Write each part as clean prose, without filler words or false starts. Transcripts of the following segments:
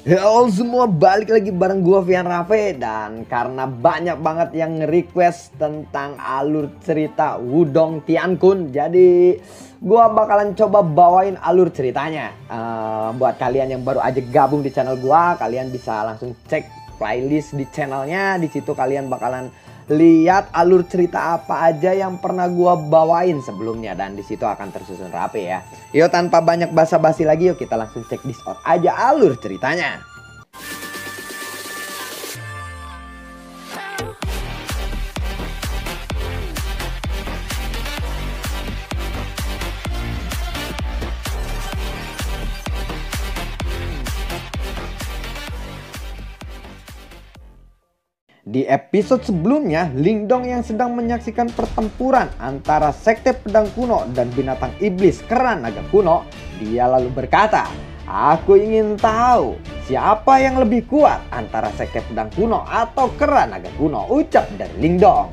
Halo semua, balik lagi bareng gua Vian Rafe. Dan karena banyak banget yang nge-request tentang alur cerita Wudong Tiankun, jadi gua bakalan coba bawain alur ceritanya. Buat kalian yang baru aja gabung di channel gua, kalian bisa langsung cek playlist di channelnya. Di situ kalian bakalan lihat alur cerita apa aja yang pernah gua bawain sebelumnya, dan di situ akan tersusun rapi ya. Yuk, tanpa banyak basa-basi lagi, yuk kita langsung cek Discord aja alur ceritanya. Di episode sebelumnya, Lingdong yang sedang menyaksikan pertempuran antara sekte pedang kuno dan binatang iblis keran naga kuno, dia lalu berkata, "Aku ingin tahu siapa yang lebih kuat antara sekte pedang kuno atau keran naga kuno," ucap dari Lingdong.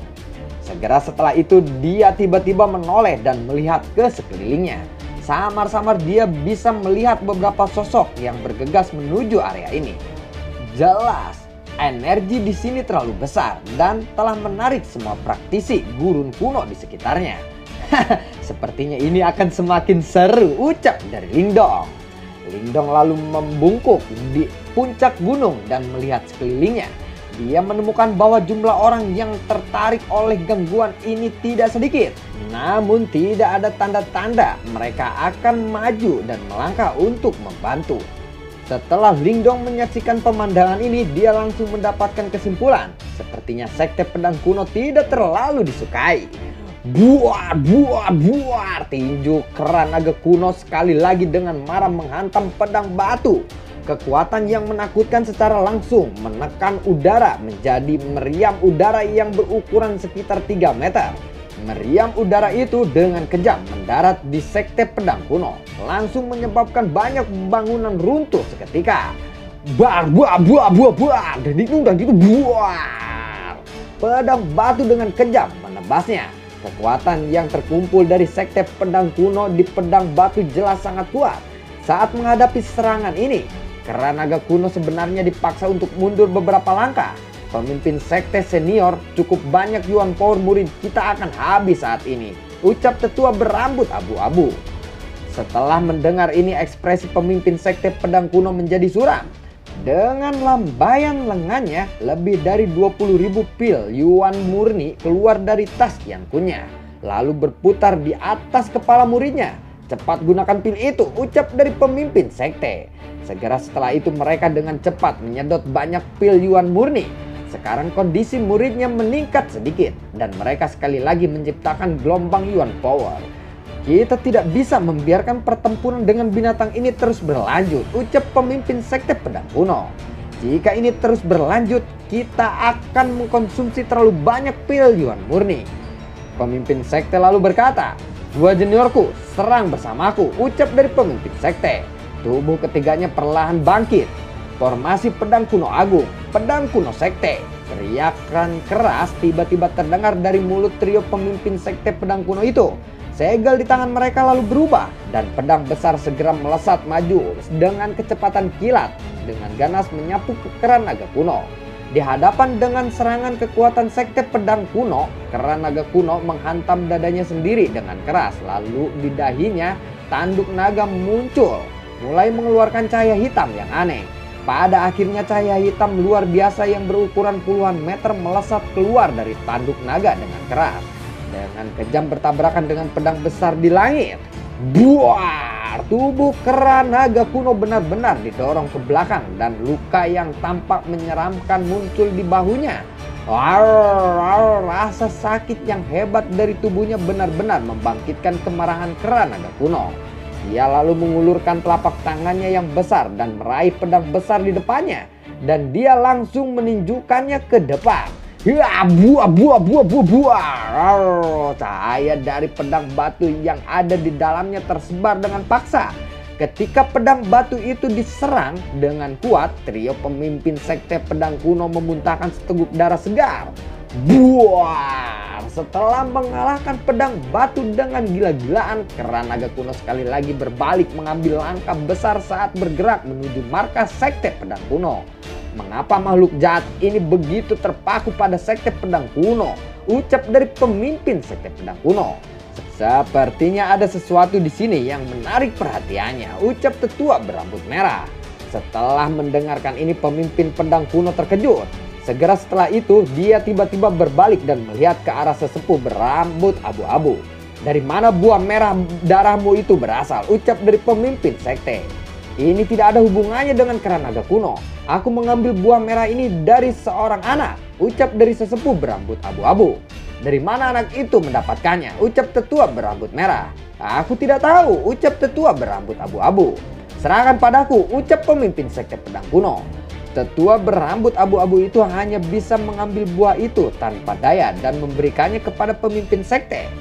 Segera setelah itu dia tiba-tiba menoleh dan melihat ke sekelilingnya. Samar-samar dia bisa melihat beberapa sosok yang bergegas menuju area ini. Jelas energi di sini terlalu besar dan telah menarik semua praktisi gurun kuno di sekitarnya. Sepertinya ini akan semakin seru, ucap dari Lingdong. Lingdong lalu membungkuk di puncak gunung dan melihat sekelilingnya. Dia menemukan bahwa jumlah orang yang tertarik oleh gangguan ini tidak sedikit. Namun tidak ada tanda-tanda mereka akan maju dan melangkah untuk membantu. Setelah Lingdong menyaksikan pemandangan ini, dia langsung mendapatkan kesimpulan. Sepertinya sekte pedang kuno tidak terlalu disukai. Buar, buar, buar. Tinju keran naga kuno sekali lagi dengan marah menghantam pedang batu. Kekuatan yang menakutkan secara langsung menekan udara menjadi meriam udara yang berukuran sekitar 3 meter. Meriam udara itu dengan kejam mendarat di sekte pedang kuno, langsung menyebabkan banyak bangunan runtuh seketika. Bar, buah, buah, buah, buah, dan itu buar. Pedang batu dengan kejam menebasnya. Kekuatan yang terkumpul dari sekte pedang kuno di pedang batu jelas sangat kuat. Saat menghadapi serangan ini, keran naga kuno sebenarnya dipaksa untuk mundur beberapa langkah. Pemimpin sekte senior, cukup banyak Yuan Power murid kita akan habis saat ini, ucap tetua berambut abu-abu. Setelah mendengar ini, ekspresi pemimpin sekte pedang kuno menjadi suram. Dengan lambaian lengannya, lebih dari 20.000 pil Yuan murni keluar dari tas Tiankunnya, lalu berputar di atas kepala muridnya. "Cepat gunakan pil itu," ucap dari pemimpin sekte. Segera setelah itu mereka dengan cepat menyedot banyak pil Yuan murni. Sekarang kondisi muridnya meningkat sedikit dan mereka sekali lagi menciptakan gelombang Yuan Power. "Kita tidak bisa membiarkan pertempuran dengan binatang ini terus berlanjut," ucap pemimpin sekte pedang kuno. "Jika ini terus berlanjut, kita akan mengkonsumsi terlalu banyak pil Yuan murni." Pemimpin sekte lalu berkata, "Dua juniorku, serang bersamaku," ucap dari pemimpin sekte. Tubuh ketiganya perlahan bangkit. Formasi pedang kuno agung, pedang kuno sekte. Teriakan keras tiba-tiba terdengar dari mulut trio pemimpin sekte pedang kuno itu. Segel di tangan mereka lalu berubah dan pedang besar segera melesat maju dengan kecepatan kilat dengan ganas menyapu ke keran naga kuno. Di hadapan dengan serangan kekuatan sekte pedang kuno, keran naga kuno menghantam dadanya sendiri dengan keras. Lalu di dahinya tanduk naga muncul, mulai mengeluarkan cahaya hitam yang aneh. Pada akhirnya cahaya hitam luar biasa yang berukuran puluhan meter melesat keluar dari tanduk naga dengan keras. Dengan kejam bertabrakan dengan pedang besar di langit. Buar! Tubuh keran naga kuno benar-benar didorong ke belakang dan luka yang tampak menyeramkan muncul di bahunya. Rasa sakit yang hebat dari tubuhnya benar-benar membangkitkan kemarahan keran naga kuno. Dia lalu mengulurkan telapak tangannya yang besar dan meraih pedang besar di depannya. Dan dia langsung meninjukannya ke depan. Buah, buah, buah, buah, buah. Cahaya dari pedang batu yang ada di dalamnya tersebar dengan paksa. Ketika pedang batu itu diserang dengan kuat, trio pemimpin sekte pedang kuno memuntahkan seteguk darah segar. Buar! Setelah mengalahkan pedang batu dengan gila-gilaan, Kera Naga Kuno sekali lagi berbalik mengambil langkah besar saat bergerak menuju markas Sekte Pedang Kuno. Mengapa makhluk jahat ini begitu terpaku pada Sekte Pedang Kuno? Ucap dari pemimpin Sekte Pedang Kuno. Sepertinya ada sesuatu di sini yang menarik perhatiannya, ucap tetua berambut merah. Setelah mendengarkan ini, pemimpin pedang kuno terkejut. Segera setelah itu, dia tiba-tiba berbalik dan melihat ke arah sesepuh berambut abu-abu. Dari mana buah merah darahmu itu berasal? Ucap dari pemimpin sekte. Ini tidak ada hubungannya dengan Kera Naga Kuno. Aku mengambil buah merah ini dari seorang anak, ucap dari sesepuh berambut abu-abu. Dari mana anak itu mendapatkannya? Ucap tetua berambut merah. Aku tidak tahu, ucap tetua berambut abu-abu. Serahkan padaku, ucap pemimpin Sekte Pedang Kuno. Tetua berambut abu-abu itu hanya bisa mengambil buah itu tanpa daya dan memberikannya kepada pemimpin sekte.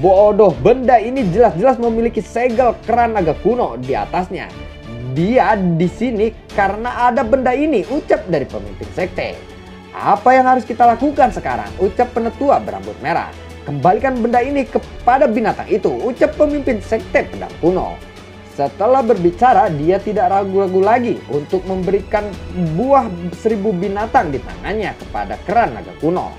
Bodoh, benda ini jelas-jelas memiliki segel Kera Naga Kuno di atasnya. Dia di sini karena ada benda ini, ucap dari pemimpin sekte. Apa yang harus kita lakukan sekarang? Ucap penetua berambut merah. Kembalikan benda ini kepada binatang itu, ucap pemimpin Sekte Pedang Kuno. Setelah berbicara, dia tidak ragu-ragu lagi untuk memberikan buah 1000 binatang di tangannya kepada Kera Naga Kuno.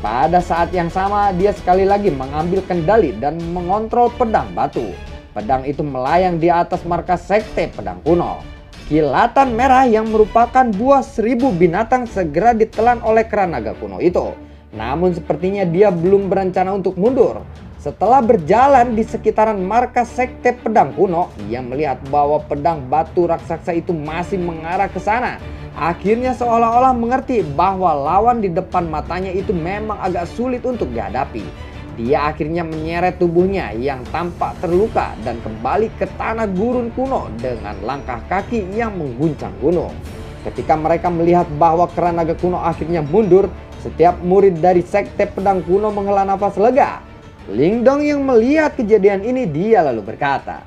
Pada saat yang sama, dia sekali lagi mengambil kendali dan mengontrol pedang batu. Pedang itu melayang di atas markas Sekte Pedang Kuno. Kilatan merah yang merupakan buah 1000 binatang segera ditelan oleh Kera Naga Kuno itu. Namun sepertinya dia belum berencana untuk mundur. Setelah berjalan di sekitaran markas Sekte Pedang Kuno, dia melihat bahwa pedang batu raksasa itu masih mengarah ke sana. Akhirnya seolah-olah mengerti bahwa lawan di depan matanya itu memang agak sulit untuk dihadapi. Dia akhirnya menyeret tubuhnya yang tampak terluka dan kembali ke tanah gurun kuno dengan langkah kaki yang mengguncang gunung. Ketika mereka melihat bahwa Kera Naga Kuno akhirnya mundur, setiap murid dari Sekte Pedang Kuno menghela nafas lega. Lingdong yang melihat kejadian ini, dia lalu berkata,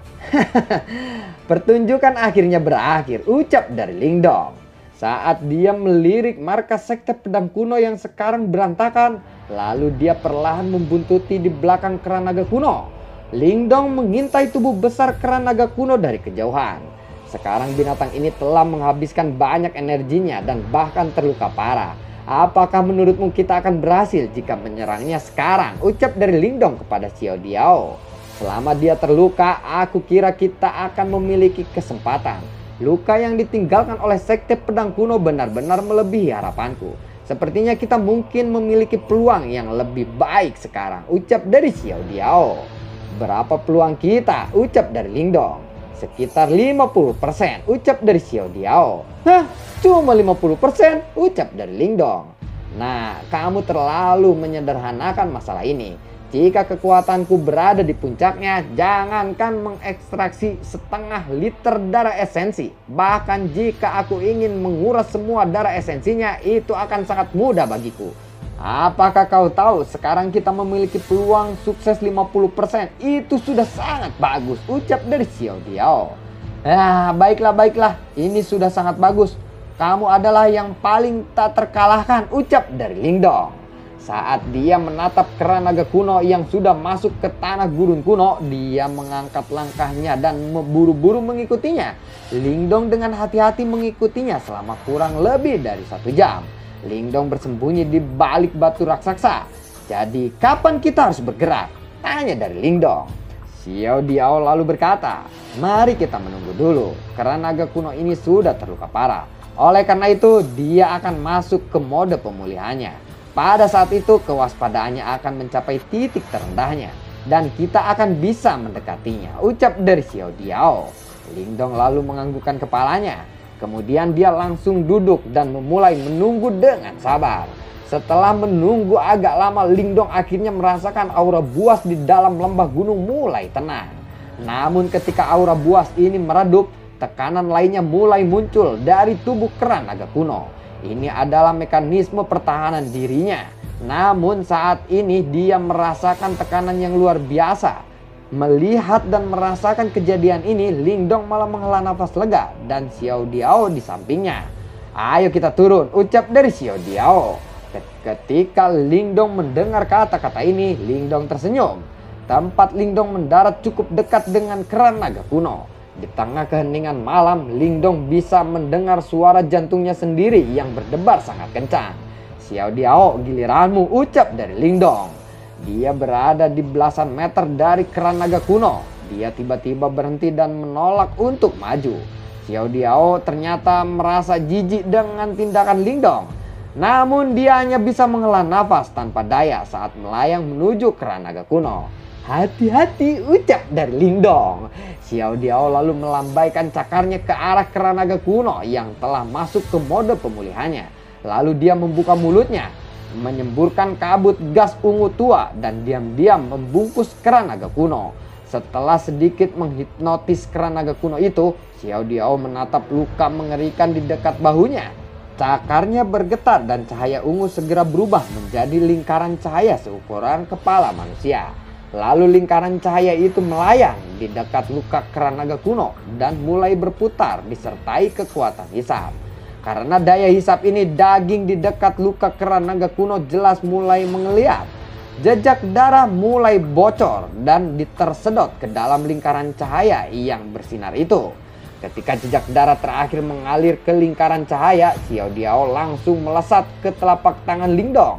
"Pertunjukan akhirnya berakhir," ucap dari Lingdong. Saat dia melirik markas Sekte Pedang Kuno yang sekarang berantakan, lalu dia perlahan membuntuti di belakang Kera Naga Kuno. Lingdong mengintai tubuh besar Kera Naga Kuno dari kejauhan. Sekarang binatang ini telah menghabiskan banyak energinya dan bahkan terluka parah. Apakah menurutmu kita akan berhasil jika menyerangnya sekarang? Ucap dari Lingdong kepada Xiao Diao. Selama dia terluka, aku kira kita akan memiliki kesempatan. Luka yang ditinggalkan oleh Sekte Pedang Kuno benar-benar melebihi harapanku. Sepertinya kita mungkin memiliki peluang yang lebih baik sekarang, ucap dari Xiao Diao. Berapa peluang kita? Ucap dari Lingdong. Sekitar 50%, ucap dari Xiao Diao. Hah? Cuma 50%? Ucap dari Lingdong. Nah, kamu terlalu menyederhanakan masalah ini. Jika kekuatanku berada di puncaknya, jangankan mengekstraksi setengah liter darah esensi. Bahkan jika aku ingin menguras semua darah esensinya, itu akan sangat mudah bagiku. Apakah kau tahu sekarang kita memiliki peluang sukses 50%? Itu sudah sangat bagus, ucap dari Xiao Diao. Baiklah, ini sudah sangat bagus. Kamu adalah yang paling tak terkalahkan, ucap dari Lingdong. Saat dia menatap Kera Naga Kuno yang sudah masuk ke tanah gurun kuno, dia mengangkat langkahnya dan buru-buru mengikutinya. Lingdong dengan hati-hati mengikutinya selama kurang lebih dari 1 jam. Lingdong bersembunyi di balik batu raksasa. Jadi kapan kita harus bergerak? Tanya dari Lingdong. Xiao Diao lalu berkata, "Mari kita menunggu dulu. Kera Naga Kuno ini sudah terluka parah. Oleh karena itu dia akan masuk ke mode pemulihannya. Pada saat itu kewaspadaannya akan mencapai titik terendahnya dan kita akan bisa mendekatinya," ucap dari Xiao Diao. Lingdong lalu menganggukkan kepalanya. Kemudian dia langsung duduk dan memulai menunggu dengan sabar. Setelah menunggu agak lama, Lingdong akhirnya merasakan aura buas di dalam lembah gunung mulai tenang. Namun ketika aura buas ini meredup, tekanan lainnya mulai muncul dari tubuh Kera Naga Kuno. Ini adalah mekanisme pertahanan dirinya. Namun saat ini dia merasakan tekanan yang luar biasa. Melihat dan merasakan kejadian ini, Lingdong malah menghela nafas lega dan Xiao Diao di sampingnya. "Ayo kita turun," ucap dari Xiao Diao. Ketika Lingdong mendengar kata-kata ini, Lingdong tersenyum. Tempat Lingdong mendarat cukup dekat dengan keran naga kuno. Di tengah keheningan malam, Lingdong bisa mendengar suara jantungnya sendiri yang berdebar sangat kencang. "Xiao Diao, giliranmu," ucap dari Lingdong. Dia berada di belasan meter dari keran naga kuno. Dia tiba-tiba berhenti dan menolak untuk maju. Xiao Diao ternyata merasa jijik dengan tindakan Lingdong. Namun dia hanya bisa menghela nafas tanpa daya saat melayang menuju keran naga kuno. "Hati-hati," ucap dari Lingdong. Xiao Diao lalu melambaikan cakarnya ke arah keran naga kuno yang telah masuk ke mode pemulihannya. Lalu dia membuka mulutnya, menyemburkan kabut gas ungu tua dan diam-diam membungkus keran naga kuno. Setelah sedikit menghipnotis keran naga kuno itu, Xiao Diao menatap luka mengerikan di dekat bahunya. Cakarnya bergetar dan cahaya ungu segera berubah menjadi lingkaran cahaya seukuran kepala manusia. Lalu lingkaran cahaya itu melayang di dekat luka keran naga kuno dan mulai berputar disertai kekuatan hisap. Karena daya hisap ini, daging di dekat luka keran naga kuno jelas mulai mengeliat. Jejak darah mulai bocor dan tersedot ke dalam lingkaran cahaya yang bersinar itu. Ketika jejak darah terakhir mengalir ke lingkaran cahaya, Xiao Diao langsung melesat ke telapak tangan Lingdong.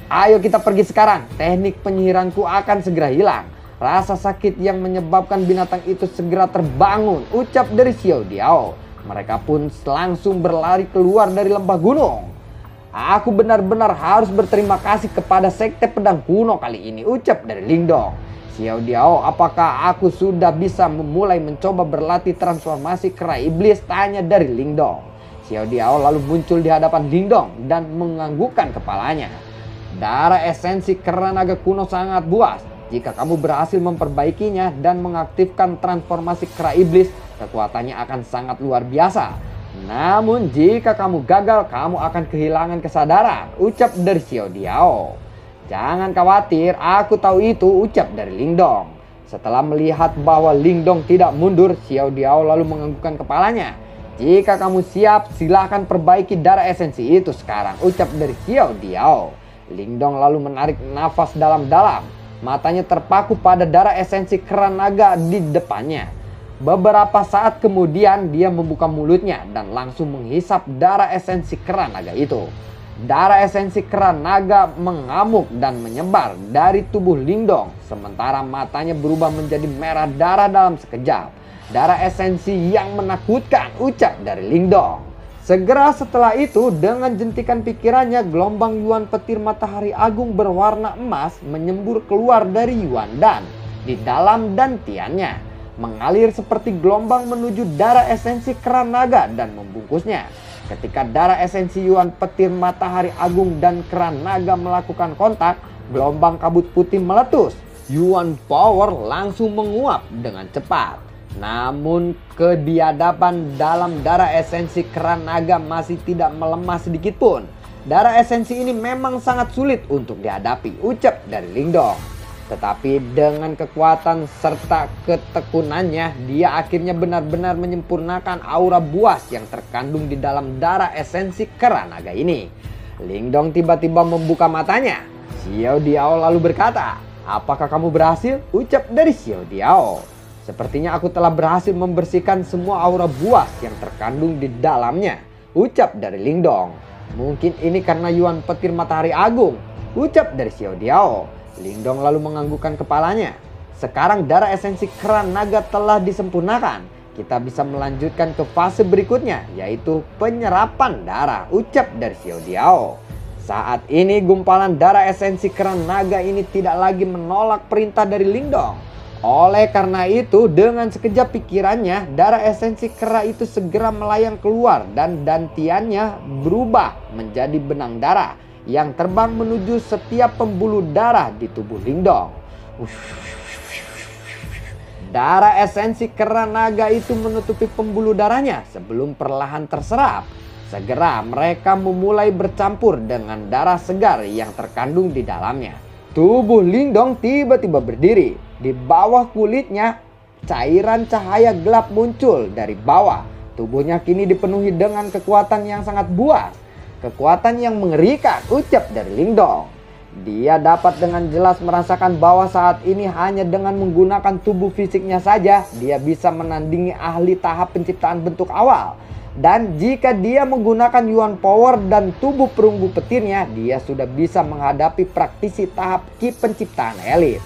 "Ayo kita pergi sekarang, teknik penyihiranku akan segera hilang." Rasa sakit yang menyebabkan binatang itu segera terbangun, ucap dari Xiao Diao. Mereka pun langsung berlari keluar dari lembah gunung. "Aku benar-benar harus berterima kasih kepada Sekte Pedang Kuno kali ini," ucap dari Lingdong. "Xiao Diao, apakah aku sudah bisa memulai mencoba berlatih transformasi kera iblis?" tanya dari Lingdong. Xiao Diao lalu muncul di hadapan Lingdong dan menganggukkan kepalanya. "Darah esensi kera naga kuno sangat buas. Jika kamu berhasil memperbaikinya dan mengaktifkan transformasi kera iblis, kekuatannya akan sangat luar biasa. Namun jika kamu gagal, kamu akan kehilangan kesadaran," ucap dari Xiao Diao. "Jangan khawatir, aku tahu itu," ucap dari Lingdong. Setelah melihat bahwa Lingdong tidak mundur, Xiao Diao lalu menganggukkan kepalanya. "Jika kamu siap, silahkan perbaiki darah esensi itu sekarang," ucap dari Xiao Diao. Lingdong lalu menarik nafas dalam-dalam. Matanya terpaku pada darah esensi keran naga di depannya. Beberapa saat kemudian dia membuka mulutnya dan langsung menghisap darah esensi keran naga itu. Darah esensi keran naga mengamuk dan menyebar dari tubuh Lingdong, sementara matanya berubah menjadi merah darah dalam sekejap. "Darah esensi yang menakutkan," ucap dari Lingdong. Segera setelah itu, dengan jentikan pikirannya, gelombang Yuan petir matahari agung berwarna emas menyembur keluar dari Yuan Dan di dalam dantiannya, mengalir seperti gelombang menuju darah esensi keran naga dan membungkusnya. Ketika darah esensi Yuan petir matahari agung dan keran naga melakukan kontak, gelombang kabut putih meletus. Yuan power langsung menguap dengan cepat. Namun kebiadaban dalam darah esensi keran naga masih tidak melemah sedikit pun. Darah esensi ini memang sangat sulit untuk dihadapi, ucap dari Lingdong. Tetapi dengan kekuatan serta ketekunannya, dia akhirnya benar-benar menyempurnakan aura buas yang terkandung di dalam darah esensi kera naga ini. Lingdong tiba-tiba membuka matanya. Xiao Diao lalu berkata, "Apakah kamu berhasil?" ucap dari Xiao Diao. "Sepertinya aku telah berhasil membersihkan semua aura buas yang terkandung di dalamnya," ucap dari Lingdong. "Mungkin ini karena Yuan petir matahari agung," ucap dari Xiao Diao. Lingdong lalu menganggukkan kepalanya. "Sekarang darah esensi keran naga telah disempurnakan. Kita bisa melanjutkan ke fase berikutnya, yaitu penyerapan darah," ucap dari Xiao Diao. Saat ini gumpalan darah esensi keran naga ini tidak lagi menolak perintah dari Lingdong. Oleh karena itu, dengan sekejap pikirannya, darah esensi kera itu segera melayang keluar dan dantiannya berubah menjadi benang darah yang terbang menuju setiap pembuluh darah di tubuh Lingdong. Darah esensi kera naga itu menutupi pembuluh darahnya sebelum perlahan terserap. Segera mereka memulai bercampur dengan darah segar yang terkandung di dalamnya. Tubuh Lingdong tiba-tiba berdiri. Di bawah kulitnya, cairan cahaya gelap muncul dari bawah. Tubuhnya kini dipenuhi dengan kekuatan yang sangat buas. Kekuatan yang mengerikan, ucap dari Lingdong. Dia dapat dengan jelas merasakan bahwa saat ini hanya dengan menggunakan tubuh fisiknya saja, dia bisa menandingi ahli tahap penciptaan bentuk awal. Dan jika dia menggunakan Yuan Power dan tubuh perunggu petirnya, dia sudah bisa menghadapi praktisi tahap Ki penciptaan elit.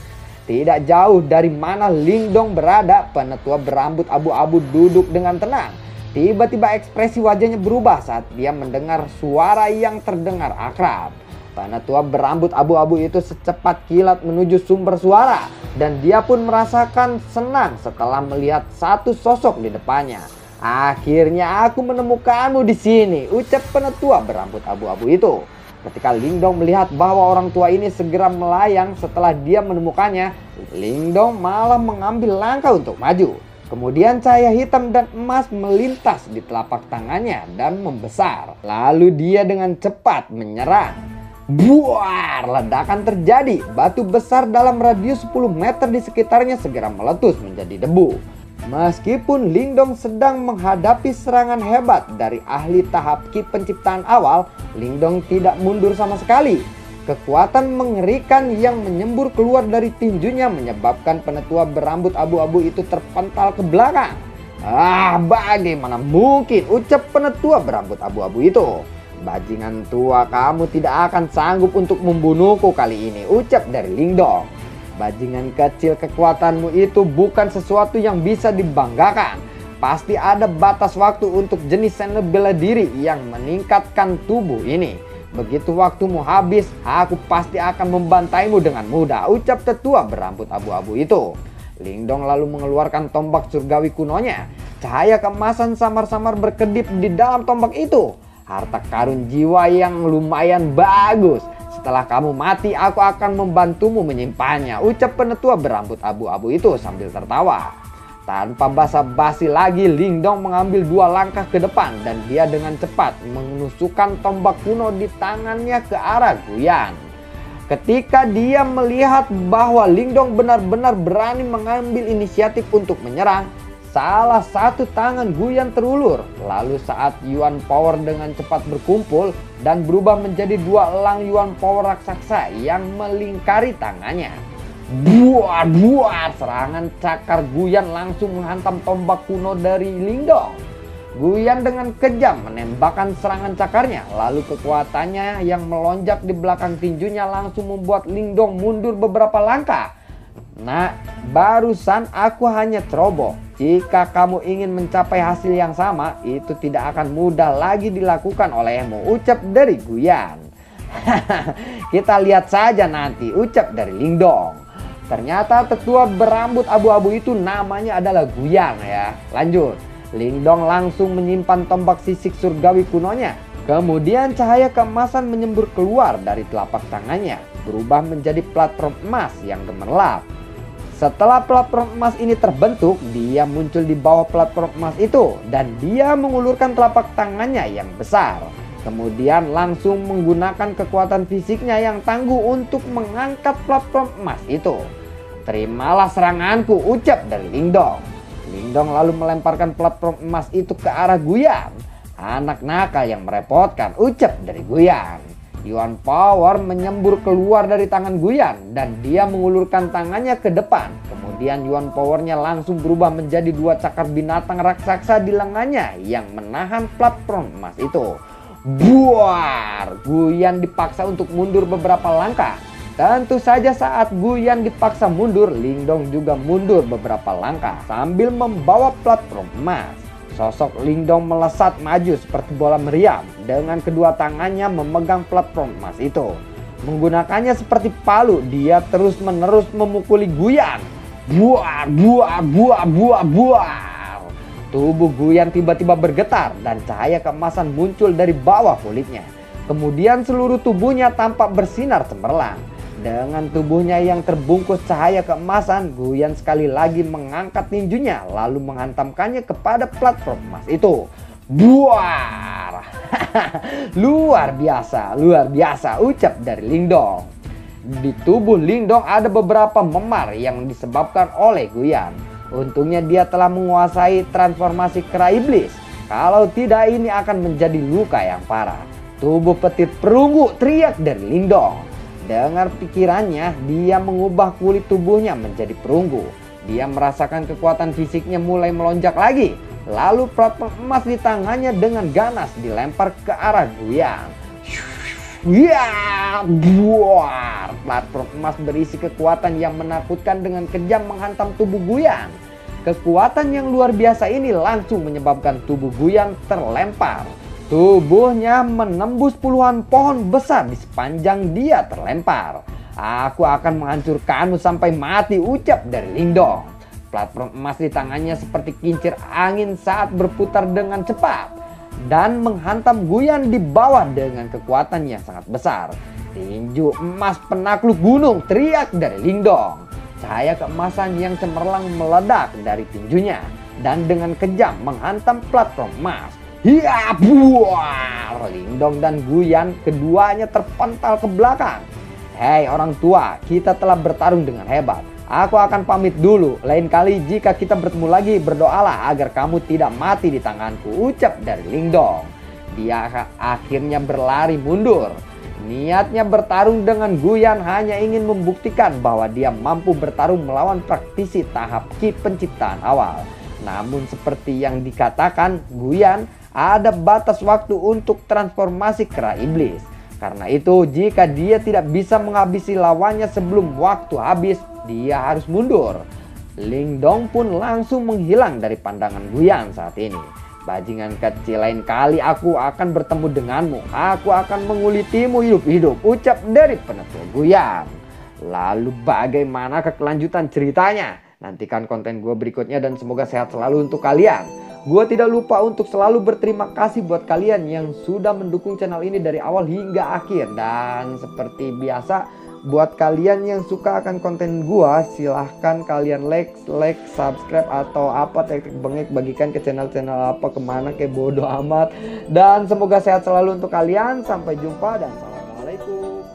Tidak jauh dari mana Lingdong berada, penetua berambut abu-abu duduk dengan tenang. Tiba-tiba ekspresi wajahnya berubah saat dia mendengar suara yang terdengar akrab. Penetua berambut abu-abu itu secepat kilat menuju sumber suara, dan dia pun merasakan senang setelah melihat satu sosok di depannya. Akhirnya aku menemukanmu di sini, ucap penetua berambut abu-abu itu. Ketika Lingdong melihat bahwa orang tua ini segera melayang setelah dia menemukannya, Lingdong malah mengambil langkah untuk maju. Kemudian cahaya hitam dan emas melintas di telapak tangannya dan membesar. Lalu dia dengan cepat menyerang. Buar! Ledakan terjadi. Batu besar dalam radius 10 meter di sekitarnya segera meletus menjadi debu. Meskipun Lingdong sedang menghadapi serangan hebat dari ahli tahap Ki penciptaan awal, Lingdong tidak mundur sama sekali. Kekuatan mengerikan yang menyembur keluar dari tinjunya menyebabkan penetua berambut abu-abu itu terpental ke belakang. Bagaimana mungkin, ucap penetua berambut abu-abu itu. Bajingan tua, kamu tidak akan sanggup untuk membunuhku kali ini, ucap dari Lingdong. Bajingan kecil, kekuatanmu itu bukan sesuatu yang bisa dibanggakan. Pasti ada batas waktu untuk jenis seni bela diri yang meningkatkan tubuh ini. Begitu waktumu habis, aku pasti akan membantaimu dengan mudah, ucap tetua berambut abu-abu itu. Lingdong lalu mengeluarkan tombak surgawi kunonya. Cahaya keemasan samar-samar berkedip di dalam tombak itu. Harta karun jiwa yang lumayan bagus. Setelah kamu mati, aku akan membantumu menyimpannya, ucap penetua berambut abu-abu itu sambil tertawa. Tanpa basa-basi lagi, Lingdong mengambil 2 langkah ke depan dan dia dengan cepat menusukkan tombak kuno di tangannya ke arah Guyan. Ketika dia melihat bahwa Lingdong benar-benar berani mengambil inisiatif untuk menyerang, salah satu tangan Guyan terulur. Lalu saat Yuan Power dengan cepat berkumpul dan berubah menjadi 2 elang Yuan Power raksasa yang melingkari tangannya. Buar! Serangan cakar Guyan langsung menghantam tombak kuno dari Lingdong. Guyan dengan kejam menembakkan serangan cakarnya. Lalu kekuatannya yang melonjak di belakang tinjunya langsung membuat Lingdong mundur beberapa langkah. Nah, barusan aku hanya ceroboh. Jika kamu ingin mencapai hasil yang sama, itu tidak akan mudah lagi dilakukan olehmu, ucap dari Guyan. Kita lihat saja nanti, ucap dari Lingdong. Ternyata tetua berambut abu-abu itu namanya adalah Guyan ya. Lanjut, Lingdong langsung menyimpan tombak sisik surgawi kunonya. Kemudian cahaya keemasan menyembur keluar dari telapak tangannya, berubah menjadi platform emas yang gemerlap. Setelah platform emas ini terbentuk, dia muncul di bawah platform emas itu dan dia mengulurkan telapak tangannya yang besar. Kemudian langsung menggunakan kekuatan fisiknya yang tangguh untuk mengangkat platform emas itu. Terimalah seranganku, ucap dari Lingdong. Lingdong lalu melemparkan platform emas itu ke arah Guyan. Anak nakal yang merepotkan, ucap dari Guyan. Yuan Power menyembur keluar dari tangan Guyan dan dia mengulurkan tangannya ke depan. Kemudian Yuan Powernya langsung berubah menjadi 2 cakar binatang raksasa di lengannya yang menahan platform emas itu. Buar! Guyan dipaksa untuk mundur beberapa langkah. Tentu saja saat Guyan dipaksa mundur, Lingdong juga mundur beberapa langkah sambil membawa platform emas. Sosok Lingdong melesat maju seperti bola meriam dengan kedua tangannya memegang platform emas itu. Menggunakannya seperti palu, dia terus-menerus memukuli Guyan. Buar! Tubuh Guyan tiba-tiba bergetar dan cahaya keemasan muncul dari bawah kulitnya. Kemudian seluruh tubuhnya tampak bersinar cemerlang. Dengan tubuhnya yang terbungkus cahaya keemasan, Guyan sekali lagi mengangkat tinjunya lalu menghantamkannya kepada platform emas itu. Buar! Luar biasa, ucap dari Lingdong. Di tubuh Lingdong ada beberapa memar yang disebabkan oleh Guyan. Untungnya dia telah menguasai transformasi kera iblis. Kalau tidak, ini akan menjadi luka yang parah. tubuh petir perunggu, teriak dari Lingdong. Dengan pikirannya, dia mengubah kulit tubuhnya menjadi perunggu. Dia merasakan kekuatan fisiknya mulai melonjak lagi. Lalu platform emas di tangannya dengan ganas dilempar ke arah Guyan. Ya, buar. Platform emas berisi kekuatan yang menakutkan dengan kejam menghantam tubuh Guyan. Kekuatan yang luar biasa ini langsung menyebabkan tubuh Guyan terlempar. Tubuhnya menembus puluhan pohon besar di sepanjang dia terlempar. Aku akan menghancurkanmu sampai mati, ucap dari Lingdong. Platform emas di tangannya seperti kincir angin saat berputar dengan cepat dan menghantam Guyan di bawah dengan kekuatan yang sangat besar. Tinju emas penakluk gunung, teriak dari Lingdong. Cahaya keemasan yang cemerlang meledak dari tinjunya dan dengan kejam menghantam platform emas. Hiya, buar! Lingdong dan Guyan keduanya terpental ke belakang. Hei orang tua, kita telah bertarung dengan hebat. Aku akan pamit dulu. Lain kali jika kita bertemu lagi, berdoalah agar kamu tidak mati di tanganku, ucap dari Lingdong. Dia akhirnya berlari mundur. Niatnya bertarung dengan Guyan hanya ingin membuktikan bahwa dia mampu bertarung melawan praktisi tahap Ki penciptaan awal. Namun seperti yang dikatakan Guyan, ada batas waktu untuk transformasi kera iblis. Karena itu jika dia tidak bisa menghabisi lawannya sebelum waktu habis, dia harus mundur. Lingdong pun langsung menghilang dari pandangan Guyan saat ini. Bajingan kecil, lain kali aku akan bertemu denganmu. Aku akan mengulitimu hidup-hidup, ucap dari penetua Guyan. Lalu bagaimana kelanjutan ceritanya? Nantikan konten gue berikutnya dan semoga sehat selalu untuk kalian. Gue tidak lupa untuk selalu berterima kasih buat kalian yang sudah mendukung channel ini dari awal hingga akhir. Dan seperti biasa, buat kalian yang suka akan konten gue, silahkan kalian like, subscribe atau apa teknik bengek, bagikan ke channel-channel apa kemana kayak bodoh amat. Dan semoga sehat selalu untuk kalian. Sampai jumpa dan assalamualaikum.